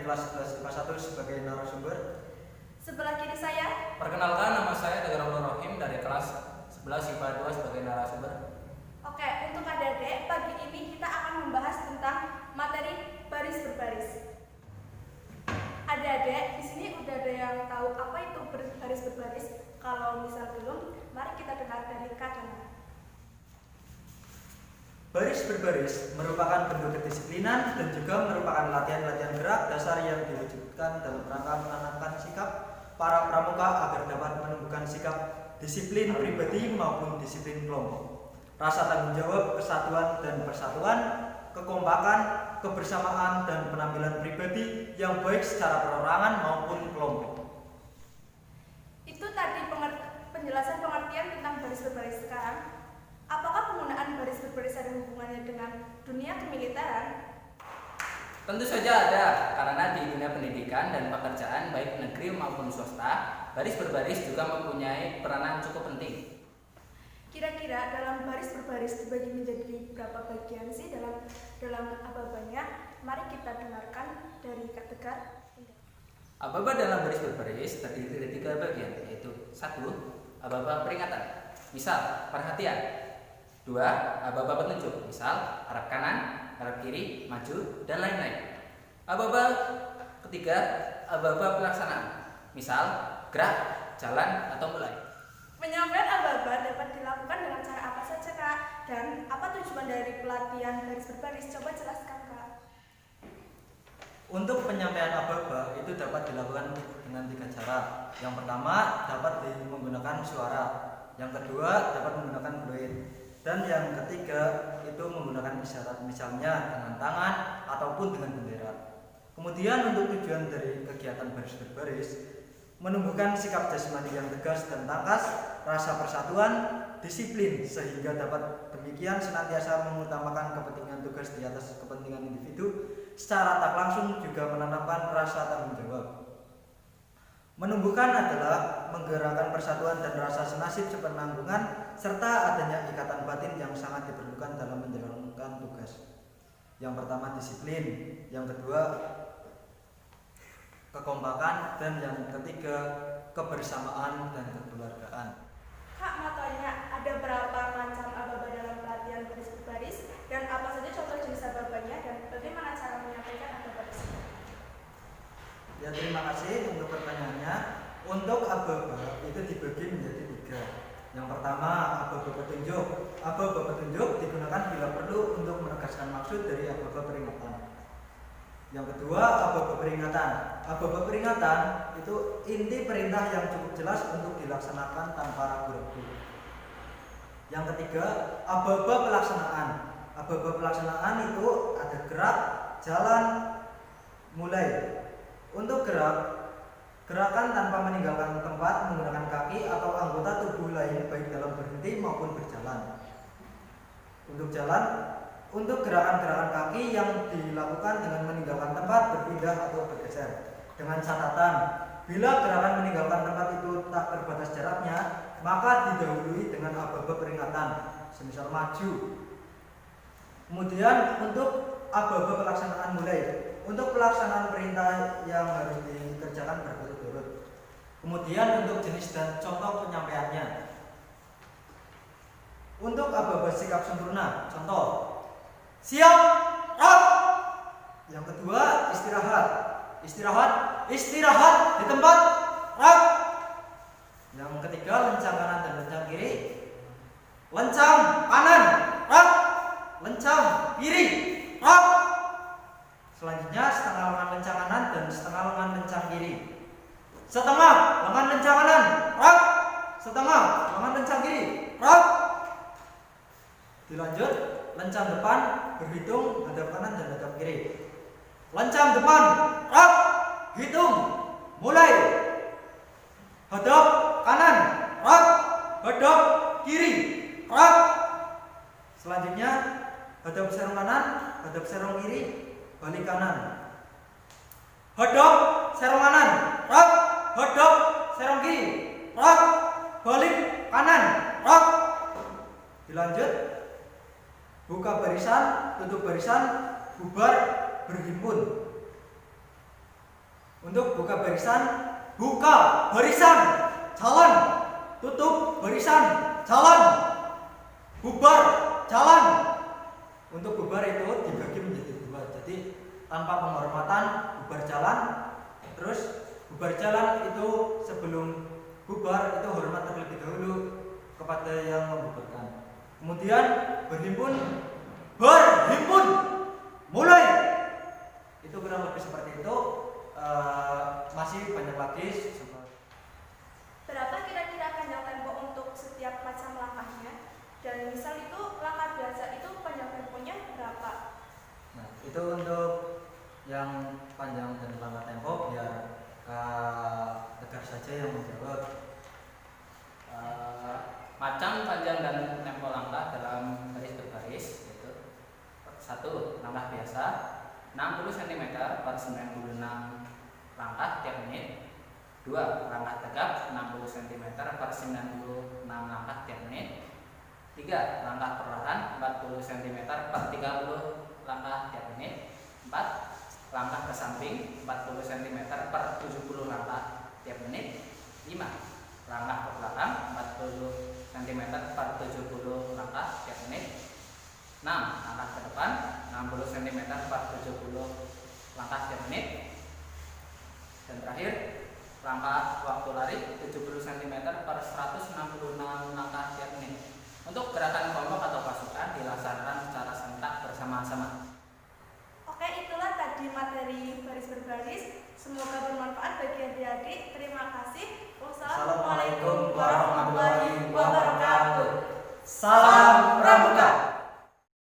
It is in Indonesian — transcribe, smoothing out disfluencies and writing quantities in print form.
kelas 11 IPA 1 sebagai narasumber. Sebelah kiri saya. Perkenalkan, nama saya Tegarul Rohim dari kelas 11 IPA 2 sebagai narasumber. Oke, untuk adik-adik, pagi ini kita akan membahas tentang materi baris berbaris. Adik-adik, di sini udah ada yang tahu apa itu baris berbaris? Kalau misal belum, mari kita dengar dari Kak Dana. Baris berbaris merupakan bentuk kedisiplinan dan juga merupakan latihan-latihan gerak dasar yang diwujudkan dalam rangka menanamkan sikap para pramuka agar dapat menumbuhkan sikap disiplin pribadi maupun disiplin kelompok, rasa tanggung jawab, kesatuan dan persatuan, kekompakan, kebersamaan dan penampilan pribadi yang baik secara perorangan maupun kelompok. Itu tadi penjelasan pengertian tentang baris berbaris. Sekarang, apakah penggunaan baris berbaris ada hubungannya dengan dunia kemiliteran? Tentu saja ada, karena di dunia pendidikan dan pekerjaan baik negeri maupun swasta, baris berbaris juga mempunyai peranan cukup penting. Kira-kira dalam baris berbaris dibagi menjadi berapa bagian sih dalam aba-abanya? Mari kita dengarkan dari Kak Tegar. Aba-aba dalam baris berbaris terdiri dari 3 bagian, yaitu 1. Aba-aba peringatan, misal perhatian. 2. Aba-aba petunjuk, misal arah kanan, arah kiri, maju, dan lain-lain. Aba-aba ketiga, aba-aba pelaksanaan, misal gerak, jalan, atau mulai. Penyampaian aba-aba dapat dilakukan dengan cara apa saja, Kak? Dan apa tujuan dari pelatihan baris berbaris? Coba jelaskan, Kak. Untuk penyampaian aba-aba itu dapat dilakukan dengan 3 cara. Yang pertama dapat menggunakan suara, yang kedua dapat menggunakan fluid, dan yang ketiga itu menggunakan isyarat, misalnya dengan tangan ataupun dengan bendera. Kemudian untuk tujuan dari kegiatan baris berbaris, menumbuhkan sikap jasmani yang tegas dan tangkas, rasa persatuan, disiplin, sehingga dapat demikian senantiasa mengutamakan kepentingan tugas di atas kepentingan individu, secara tak langsung juga menanamkan rasa tanggung jawab. Menumbuhkan adalah menggerakkan persatuan dan rasa senasib sepenanggungan, serta adanya ikatan batin yang sangat diperlukan dalam menjalankan tugas. Yang pertama disiplin, yang kedua kekompakan, dan yang ketiga kebersamaan dan kekeluargaan. Kak, mau tanya, ada berapa macam aba-aba dalam pelatihan baris berbaris? Dan apa saja contoh jenis aba-abanya dan bagaimana cara menyampaikan aba-aba tersebut? Ya, terima kasih untuk pertanyaannya. Untuk aba-aba itu dibagi menjadi 3. Yang pertama, aba-aba petunjuk. Aba-aba petunjuk digunakan bila perlu untuk menegaskan maksud dari aba-aba peringatan. Yang kedua, aba-aba peringatan. Aba-aba peringatan itu inti perintah yang cukup jelas untuk dilaksanakan tanpa ragu-ragu. Yang ketiga, aba-aba pelaksanaan. Aba-aba pelaksanaan itu ada gerak, jalan, mulai. Untuk gerakan tanpa meninggalkan tempat menggunakan kaki atau anggota tubuh lain baik dalam berhenti maupun berjalan. Untuk jalan, untuk gerakan-gerakan kaki yang dilakukan dengan meninggalkan tempat, berpindah atau bergeser. Dengan catatan, bila gerakan meninggalkan tempat itu tak terbatas jaraknya, maka didahului dengan aba-aba peringatan, semisal maju. Kemudian untuk aba-aba pelaksanaan mulai. Untuk pelaksanaan perintah yang harus dikerjakan berturut-turut. Kemudian untuk jenis dan contoh penyampaiannya. Untuk aba-aba sikap sempurna, contoh siap, up. Yang kedua istirahat, istirahat di tempat, up. Yang ketiga lencang kanan dan lencang kiri, lencang kanan, up. Lencang kiri, up. Selanjutnya setengah lengan lencang kanan dan setengah lengan lencang kiri. Setengah lengan lencang kanan, up. Setengah lengan lencang kiri, up. Dilanjut lencang depan, berhitung hadap kanan dan hadap kiri. Lencang depan, up. Hitung, mulai. Hadap kanan, up. Hadap kiri, up. Selanjutnya hadap serong kanan, hadap serong kiri, balik kanan. Hadap serong kanan, up. Hadap serong kiri, up. Balik kanan, up. Dilanjut buka barisan, tutup barisan, bubar, berhimpun. Untuk buka barisan, buka barisan, jalan. Tutup barisan, jalan. Bubar, jalan. Untuk bubar itu dibagi menjadi dua. Jadi tanpa penghormatan, bubar jalan. Terus bubar jalan itu sebelum bubar itu hormat terlebih dahulu kepada yang membubarkan. Kemudian berhimpun, mulai. Itu kurang lebih seperti itu. Masih banyak lagi. Berapa kira-kira panjang tempo untuk setiap macam langkahnya? Dan misal itu langkah biasa itu panjang temponya berapa? Nah, itu untuk yang panjang dan langkah tempo biar Kak Tegar saja yang menjawab. Macam panjang dan tempo langkah dalam baris berbaris yaitu 1. Langkah biasa 60 cm per 96 langkah tiap menit. 2. Langkah tegap 60 cm per 96 langkah tiap menit. 3. Langkah perlahan 40 cm per 30 langkah tiap menit. 4. Langkah ke samping 40 cm per 70 langkah tiap menit. 5. Langkah ke belakang 40 cm per 70 langkah tiap menit. 6. Langkah ke depan 60 cm per 70 langkah tiap menit. Dan terakhir, langkah waktu lari 70 cm per 166 langkah tiap menit. Untuk gerakan kelompok atau pasukan dilaksanakan secara serentak bersama-sama. Oke, itulah tadi materi baris berbaris. Semoga bermanfaat bagi adik-adik. Terima kasih.